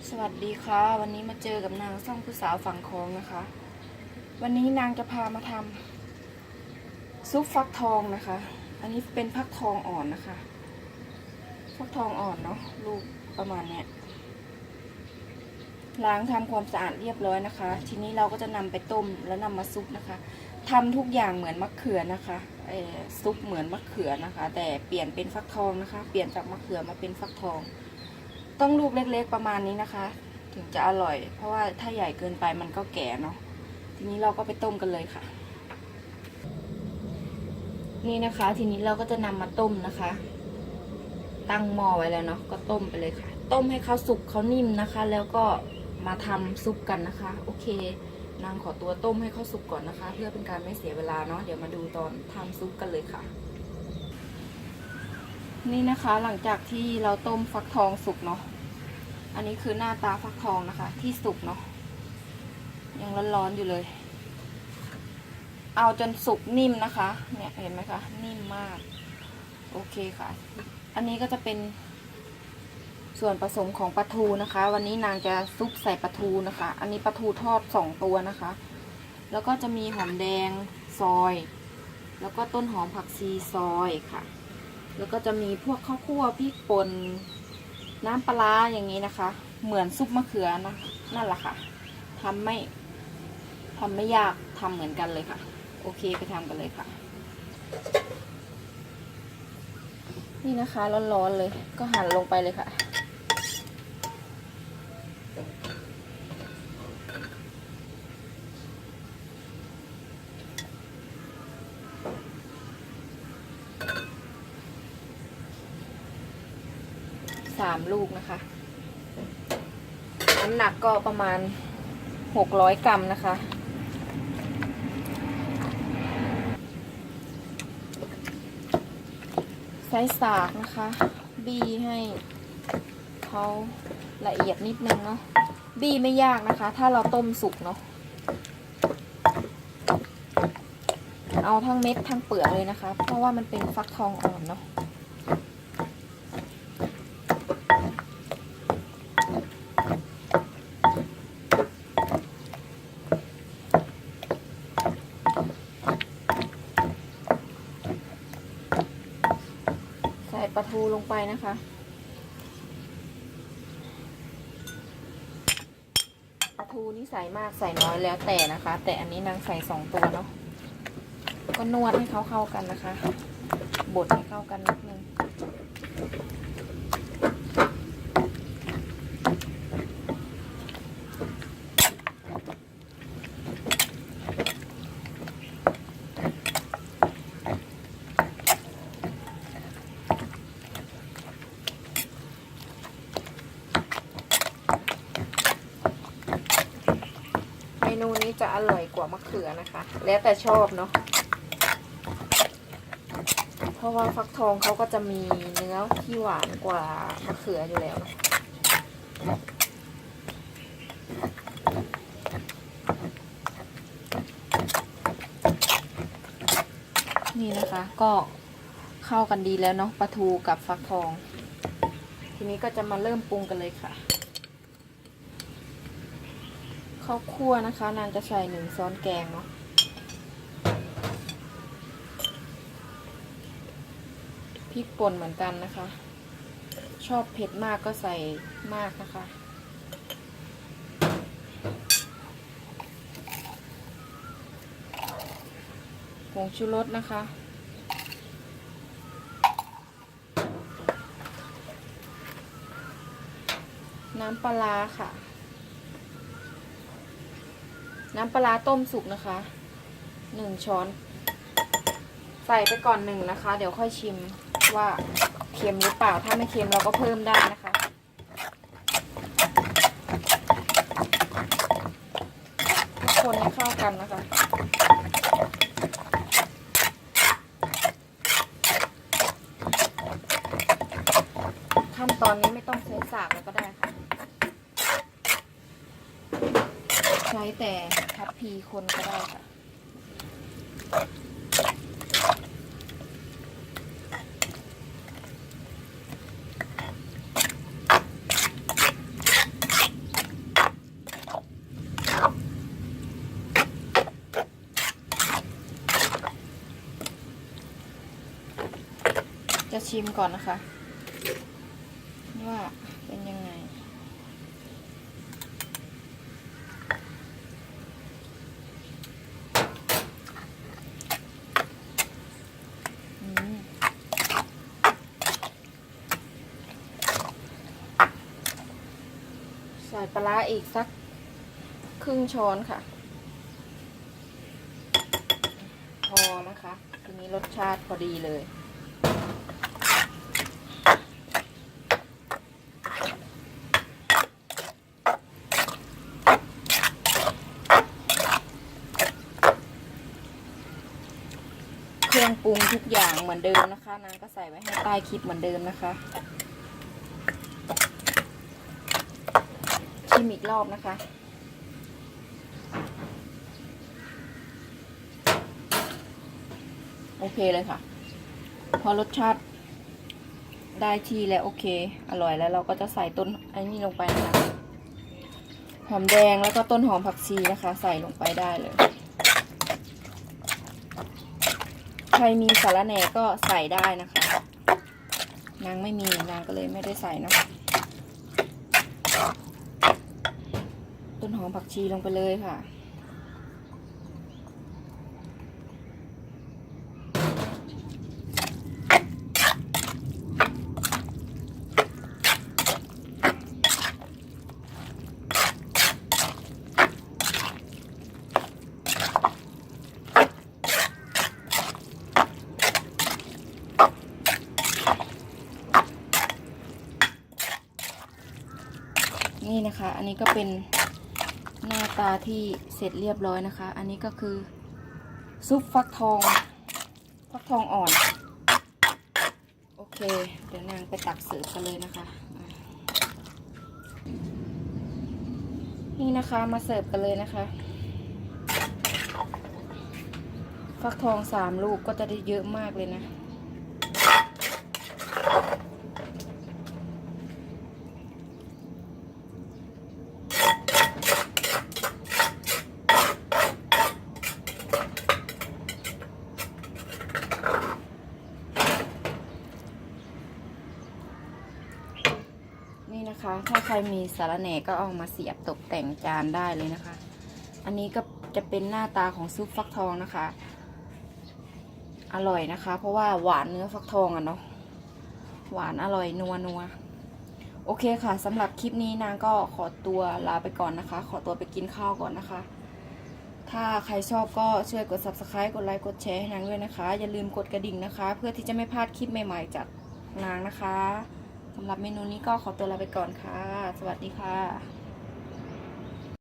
สวัสดีค่ะวันนี้มาเจอกับนางซ่องผู้สาวฝั่งโค้งนะคะวันนี้นางจะพามาทำซุปฟักทองนะคะอันนี้เป็นฟักทองอ่อนนะคะฟักทองอ่อนเนาะลูกประมาณเนี้ยล้างทำความสะอาดเรียบร้อยนะคะทีนี้เราก็จะนำไปต้มแล้วนำมาซุปนะคะทำทุกอย่างเหมือนมะเขือนะคะซุปเหมือนมะเขือนะคะแต่เปลี่ยนเป็นฟักทองนะคะเปลี่ยนจากมะเขือมาเป็นฟักทองต้องลูกเล็กๆประมาณนี้นะคะถึงจะอร่อยเพราะว่าถ้าใหญ่เกินไปมันก็แก่เนาะทีนี้เราก็ไปต้มกันเลยค่ะนี่นะคะทีนี้เราก็จะนำมาต้มนะคะตั้งหม้อไว้แล้วเนาะก็ต้มไปเลยค่ะต้มให้เขาสุกเขานิ่มนะคะแล้วก็มาทำซุปกันนะคะโอเคนางขอตัวต้มให้เขาสุกก่อนนะคะเพื่อเป็นการไม่เสียเวลาเนาะเดี๋ยวมาดูตอนทำซุปกันเลยค่ะนี่นะคะหลังจากที่เราต้มฟักทองสุกเนาะอันนี้คือหน้าตาฟักทองนะคะที่สุกเนาะยังร้อนๆอยู่เลยเอาจนสุกนิ่มนะคะเนี่ยเห็นไหมคะนิ่มมากโอเคค่ะอันนี้ก็จะเป็นส่วนผสมของปลาทูนะคะวันนี้นางจะซุปใส่ปลาทูนะคะอันนี้ปลาทูทอด2ตัวนะคะแล้วก็จะมีหอมแดงซอยแล้วก็ต้นหอมผักชีซอยค่ะแล้วก็จะมีพวกข้าวคั่วพริกป่นน้ำปลาอย่างนี้นะคะเหมือนซุปมะเขือนะนั่นแหละค่ะทำไม่ยากทำเหมือนกันเลยค่ะโอเคไปทำกันเลยค่ะนี่นะคะร้อนๆเลยก็หั่นลงไปเลยค่ะ3 ลูกนะคะน้ำหนักก็ประมาณ600 กรัมนะคะใช้สากนะคะบี้ให้เขาละเอียดนิดนึงเนาะบี้ไม่ยากนะคะถ้าเราต้มสุกเนาะเอาทั้งเม็ดทั้งเปลือกเลยนะคะเพราะว่ามันเป็นฟักทองอ่อนเนาะใส่ปลาทูลงไปนะคะปลาทูนี่ใส่มากใส่น้อยแล้วแต่นะคะแต่อันนี้นางใส่2 ตัวเนาะก็นวดให้เขาเข้ากันนะคะบดให้เข้ากันนิดนึงเมนูนี้จะอร่อยกว่ามะเขือนะคะแล้วแต่ชอบเนาะเพราะว่าฟักทองเขาก็จะมีเนื้อที่หวานกว่ามะเขืออยู่แล้วนี่นะคะก็เข้ากันดีแล้วเนาะปลาทูกับฟักทองทีนี้ก็จะมาเริ่มปรุงกันเลยค่ะข้าวคั่วนะคะนางจะใส่1 ช้อนแกงเนาะพริกป่นเหมือนกันนะคะชอบเผ็ดมากก็ใส่มากนะคะผงชูรสนะคะน้ำปลาค่ะน้ำปลาต้มสุกนะคะ1 ช้อนใส่ไปก่อน1นะคะเดี๋ยวค่อยชิมว่าเค็มหรือเปล่าถ้าไม่เค็มเราก็เพิ่มได้นะคะคนให้เข้ากันนะคะขั้นตอนนี้ไม่ต้องใช้สากแล้วก็ได้ค่ะใช้แต่ทัพพีคนก็ได้ค่ะ ชิมก่อนนะคะว่าเป็นยังไงใส่ปลาร้าอีกสักครึ่งช้อนค่ะพอนะคะทีนี้รสชาติพอดีเลยเครื่องปรุงทุกอย่างเหมือนเดิมนะคะนางก็ใส่ไว้ให้ใต้คลิปเหมือนเดิมนะคะชิมอีกรอบนะคะโอเคเลยค่ะพอรสชาติได้ที่แล้วโอเคอร่อยแล้วเราก็จะใส่ต้นไอ้นี่ลงไปนะคะหอมแดงแล้วก็ต้นหอมผักชีนะคะใส่ลงไปได้เลยใครมีสาระแหน่ก็ใส่ได้นะคะนางไม่มีนางก็เลยไม่ได้ใส่นะคะต้นหอมผักชีลงไปเลยค่ะนี่นะคะอันนี้ก็เป็นหน้าตาที่เสร็จเรียบร้อยนะคะอันนี้ก็คือซุปฟักทองอ่อนโอเคเดี๋ยวนางไปตักเสิร์ฟกันเลยนะคะนี่นะคะมาเสิร์ฟกันเลยนะคะฟักทอง3 ลูกก็จะได้เยอะมากเลยนะนี่นะคะถ้าใครมีสาระแหน่ก็เอามาเสียบตกแต่งจานได้เลยนะคะอันนี้ก็จะเป็นหน้าตาของซุปฟักทองนะคะอร่อยนะคะเพราะว่าหวานเนื้อฟักทองอะเนาะหวานอร่อยนัวโอเคค่ะสำหรับคลิปนี้นางก็ขอตัวลาไปก่อนนะคะขอตัวไปกินข้าวก่อนนะคะถ้าใครชอบก็ช่วยกด Subscribe กดไลค์กดแชร์ให้นางด้วยนะคะอย่าลืมกดกระดิ่งนะคะเพื่อที่จะไม่พลาดคลิปใหม่ๆจากนางนะคะสำหรับเมนูนี้ก็ขอตัวลาไปก่อนค่ะสวัสดีค่ะ